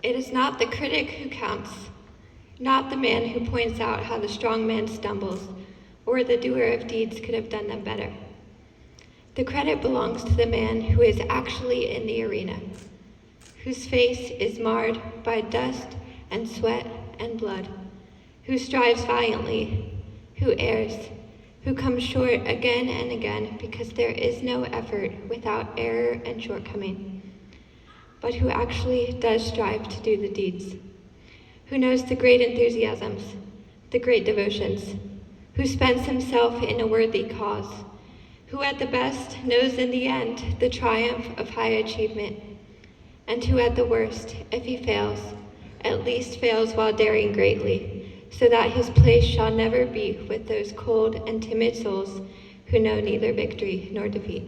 It is not the critic who counts, not the man who points out how the strong man stumbles, or the doer of deeds could have done them better. The credit belongs to the man who is actually in the arena, whose face is marred by dust and sweat and blood, who strives valiantly, who errs, who comes short again and again because there is no effort without error and shortcoming, but who actually does strive to do the deeds, who knows the great enthusiasms, the great devotions, who spends himself in a worthy cause, who at the best knows in the end the triumph of high achievement, and who at the worst, if he fails, at least fails while daring greatly, so that his place shall never be with those cold and timid souls who know neither victory nor defeat.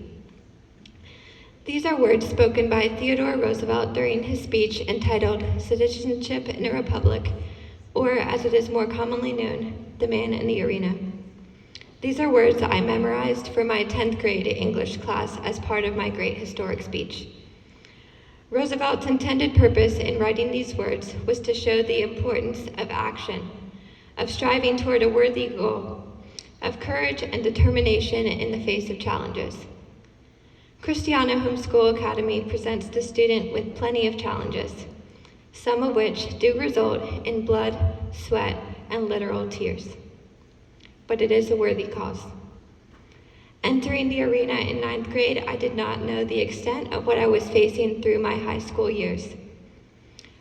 These are words spoken by Theodore Roosevelt during his speech entitled Citizenship in a Republic, or as it is more commonly known, The Man in the Arena. These are words I memorized for my 10th grade English class as part of my great historic speech. Roosevelt's intended purpose in writing these words was to show the importance of action, of striving toward a worthy goal, of courage and determination in the face of challenges. Christiana Homeschool Academy presents the student with plenty of challenges, some of which do result in blood, sweat, and literal tears. But it is a worthy cause. Entering the arena in 9th grade, I did not know the extent of what I was facing through my high school years.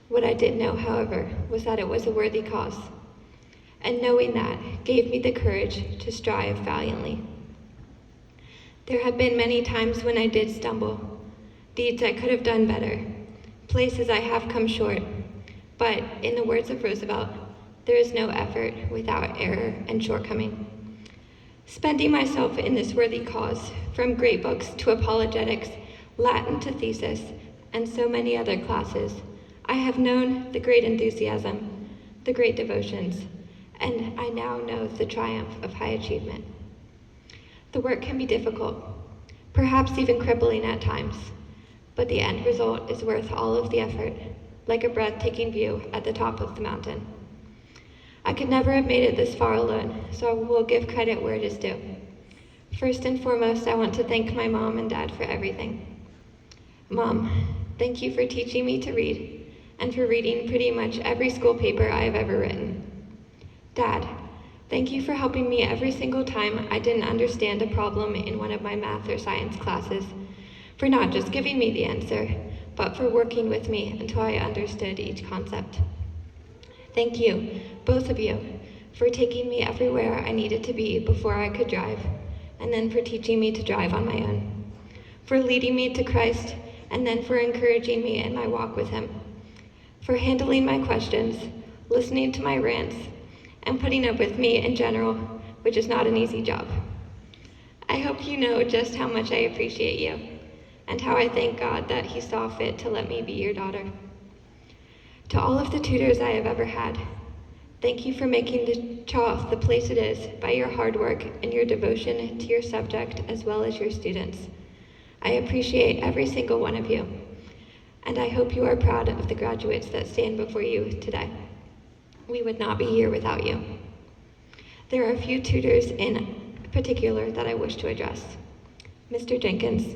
What I did know, however, was that it was a worthy cause, and knowing that gave me the courage to strive valiantly. There have been many times when I did stumble, deeds I could have done better, places I have come short, but in the words of Roosevelt, there is no effort without error and shortcoming. Spending myself in this worthy cause, from great books to apologetics, Latin to thesis, and so many other classes, I have known the great enthusiasm, the great devotions, and I now know the triumph of high achievement. The work can be difficult, perhaps even crippling at times, but the end result is worth all of the effort, like a breathtaking view at the top of the mountain. I could never have made it this far alone, so I will give credit where it is due. First and foremost, I want to thank my mom and dad for everything. Mom, thank you for teaching me to read and for reading pretty much every school paper I have ever written. Dad, thank you for helping me every single time I didn't understand a problem in one of my math or science classes, for not just giving me the answer, but for working with me until I understood each concept. Thank you, both of you, for taking me everywhere I needed to be before I could drive, and then for teaching me to drive on my own, for leading me to Christ, and then for encouraging me in my walk with Him, for handling my questions, listening to my rants, and putting up with me in general, which is not an easy job. I hope you know just how much I appreciate you, and how I thank God that He saw fit to let me be your daughter. To all of the tutors I have ever had, thank you for making the Choff the place it is by your hard work and your devotion to your subject as well as your students. I appreciate every single one of you, and I hope you are proud of the graduates that stand before you today. We would not be here without you. There are a few tutors in particular that I wish to address. Mr. Jenkins,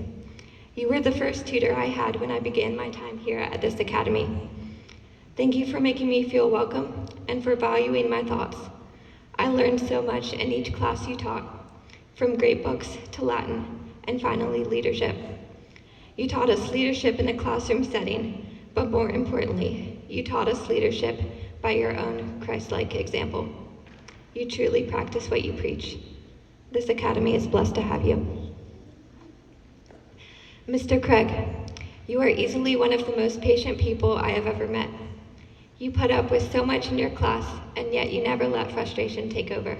you were the first tutor I had when I began my time here at this academy. Thank you for making me feel welcome and for valuing my thoughts. I learned so much in each class you taught, from great books to Latin, and finally leadership. You taught us leadership in a classroom setting, but more importantly, you taught us leadership by your own Christ-like example. You truly practice what you preach. This academy is blessed to have you. Mr. Craig, you are easily one of the most patient people I have ever met. You put up with so much in your class, and yet you never let frustration take over.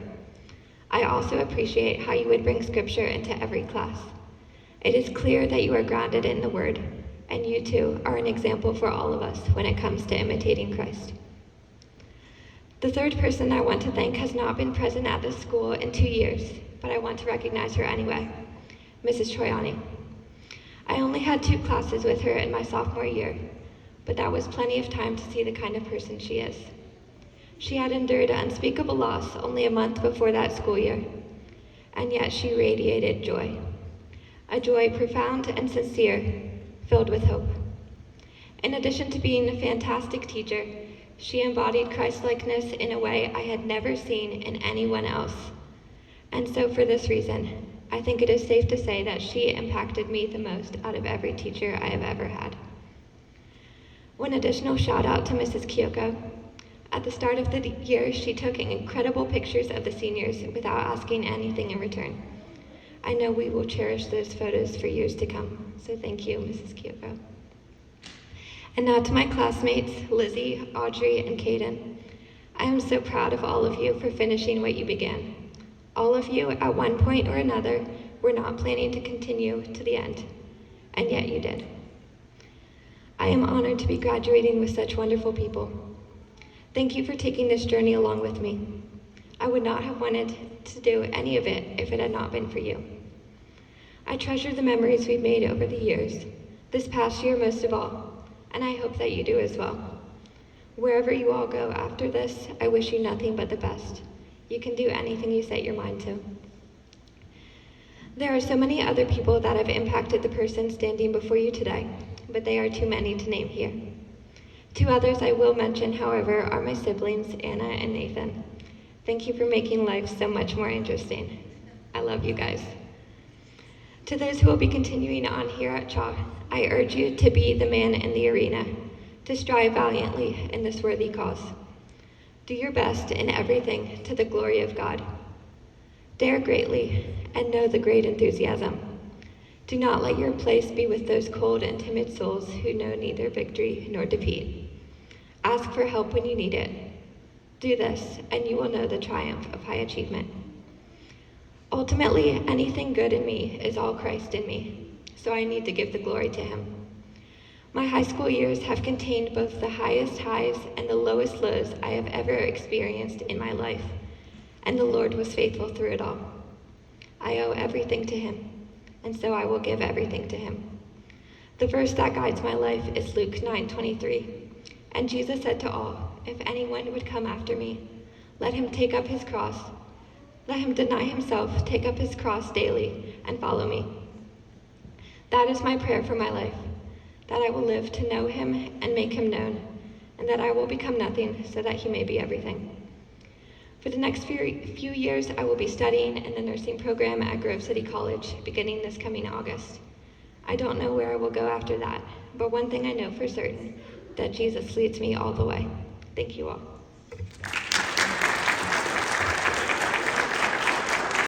I also appreciate how you would bring scripture into every class. It is clear that you are grounded in the Word, and you too are an example for all of us when it comes to imitating Christ. The third person I want to thank has not been present at this school in 2 years, but I want to recognize her anyway, Mrs. Troyani. I only had 2 classes with her in my sophomore year, but that was plenty of time to see the kind of person she is. She had endured unspeakable loss only a month before that school year, and yet she radiated joy. A joy profound and sincere, filled with hope. In addition to being a fantastic teacher, she embodied Christ-likeness in a way I had never seen in anyone else. And so for this reason, I think it is safe to say that she impacted me the most out of every teacher I have ever had. One additional shout out to Mrs. Kyoko. At the start of the year, she took incredible pictures of the seniors without asking anything in return. I know we will cherish those photos for years to come, so thank you, Mrs. Kyoko. And now to my classmates, Lizzie, Audrey, and Caden. I am so proud of all of you for finishing what you began. All of you, at one point or another, were not planning to continue to the end, and yet you did. I am honored to be graduating with such wonderful people. Thank you for taking this journey along with me. I would not have wanted to do any of it if it had not been for you. I treasure the memories we've made over the years, this past year most of all, and I hope that you do as well. Wherever you all go after this, I wish you nothing but the best. You can do anything you set your mind to. There are so many other people that have impacted the person standing before you today, but they are too many to name here. Two others I will mention, however, are my siblings, Anna and Nathan. Thank you for making life so much more interesting. I love you guys. To those who will be continuing on here at CHA, I urge you to be the man in the arena, to strive valiantly in this worthy cause. Do your best in everything to the glory of God. Dare greatly and know the great enthusiasm. Do not let your place be with those cold and timid souls who know neither victory nor defeat. Ask for help when you need it. Do this, and you will know the triumph of high achievement. Ultimately, anything good in me is all Christ in me, so I need to give the glory to him. My high school years have contained both the highest highs and the lowest lows I have ever experienced in my life, and the Lord was faithful through it all. I owe everything to him, and so I will give everything to him. The verse that guides my life is Luke 9:23, and Jesus said to all, "If anyone would come after me, let him take up his cross. Let him deny himself, take up his cross daily, and follow me." That is my prayer for my life, that I will live to know him and make him known, and that I will become nothing so that he may be everything. For the next few years, I will be studying in the nursing program at Grove City College, beginning this coming August. I don't know where I will go after that, but one thing I know for certain, that Jesus leads me all the way. Thank you all.